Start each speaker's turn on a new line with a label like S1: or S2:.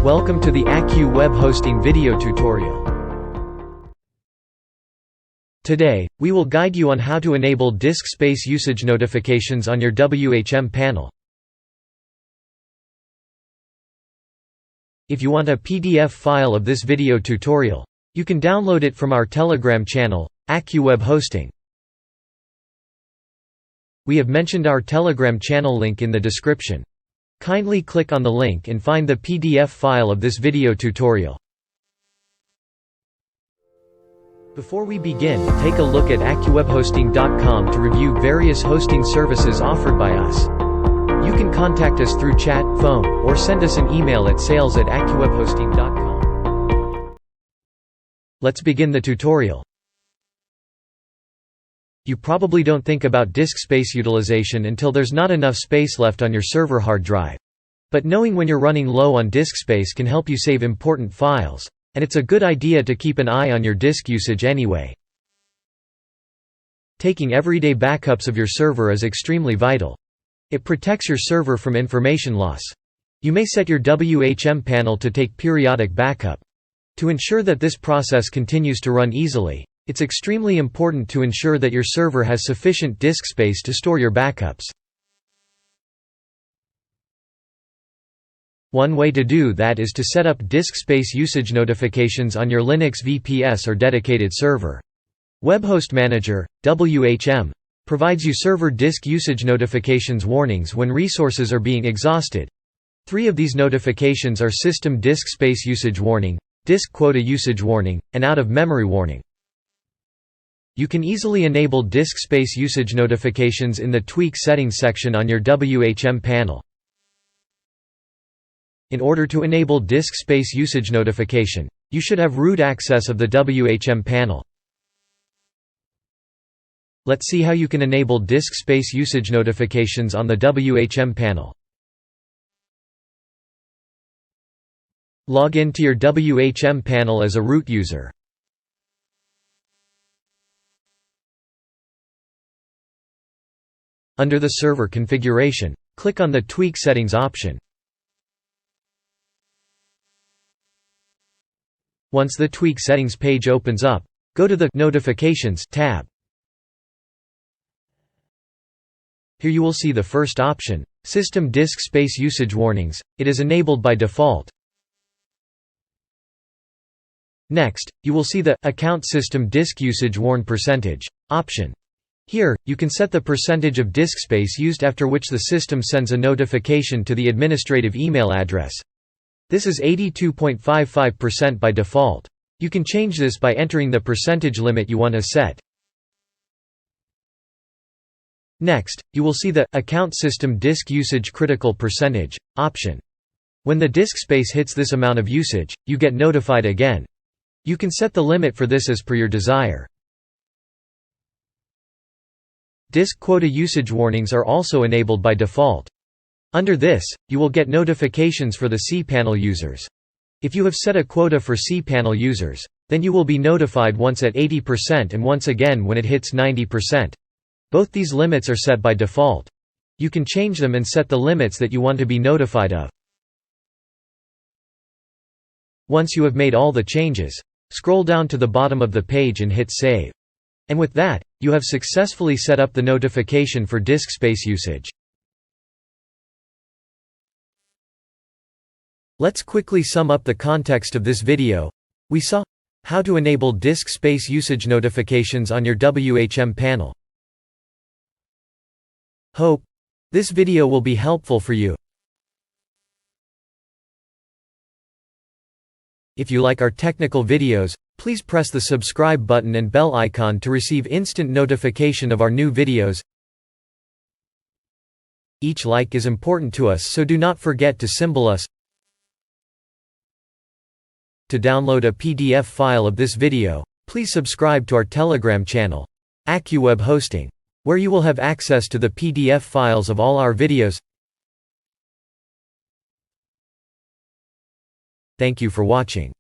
S1: Welcome to the AccuWeb Web Hosting video tutorial. Today, we will guide you on how to enable disk space usage notifications on your WHM panel. If you want a PDF file of this video tutorial, you can download it from our Telegram channel, AccuWeb Web Hosting. We have mentioned our Telegram channel link in the description. Kindly click on the link and find the PDF file of this video tutorial. Before we begin, take a look at AccuWebHosting.com to review various hosting services offered by us. You can contact us through chat, phone, or send us an email at sales@AccuWebHosting.com. Let's begin the tutorial. You probably don't think about disk space utilization until there's not enough space left on your server hard drive. But knowing when you're running low on disk space can help you save important files, and it's a good idea to keep an eye on your disk usage anyway. Taking everyday backups of your server is extremely vital. It protects your server from information loss. You may set your WHM panel to take periodic backup. To ensure that this process continues to run easily, it's extremely important to ensure that your server has sufficient disk space to store your backups. One way to do that is to set up disk space usage notifications on your Linux VPS or dedicated server. Webhost Manager, WHM, provides you server disk usage notifications warnings when resources are being exhausted. 3 of these notifications are System Disk Space Usage Warning, Disk Quota Usage Warning, and Out of Memory Warning. You can easily enable disk space usage notifications in the Tweak Settings section on your WHM panel. In order to enable disk space usage notification, you should have root access of the WHM panel. Let's see how you can enable disk space usage notifications on the WHM panel. Log in to your WHM panel as a root user. Under the server configuration, click on the Tweak Settings option. Once the Tweak Settings page opens up, go to the Notifications tab. Here you will see the first option, System Disk Space Usage Warnings. It is enabled by default. Next, you will see the Account System Disk Usage Warn Percentage option. Here, you can set the percentage of disk space used after which the system sends a notification to the administrative email address. This is 82.55% by default. You can change this by entering the percentage limit you want to set. Next, you will see the Account System Disk Usage Critical Percentage option. When the disk space hits this amount of usage, you get notified again. You can set the limit for this as per your desire. Disk Quota Usage Warnings are also enabled by default. Under this, you will get notifications for the CPanel users. If you have set a quota for CPanel users, then you will be notified once at 80% and once again when it hits 90%. Both these limits are set by default. You can change them and set the limits that you want to be notified of. Once you have made all the changes, scroll down to the bottom of the page and hit Save. And with that, you have successfully set up the notification for disk space usage. Let's quickly sum up the context of this video. We saw how to enable disk space usage notifications on your WHM panel. Hope this video will be helpful for you. If you like our technical videos, please press the subscribe button and bell icon to receive instant notification of our new videos. Each like is important to us, so do not forget to symbol us. To download a PDF file of this video, please subscribe to our Telegram channel, AccuWeb Web Hosting, where you will have access to the PDF files of all our videos. Thank you for watching.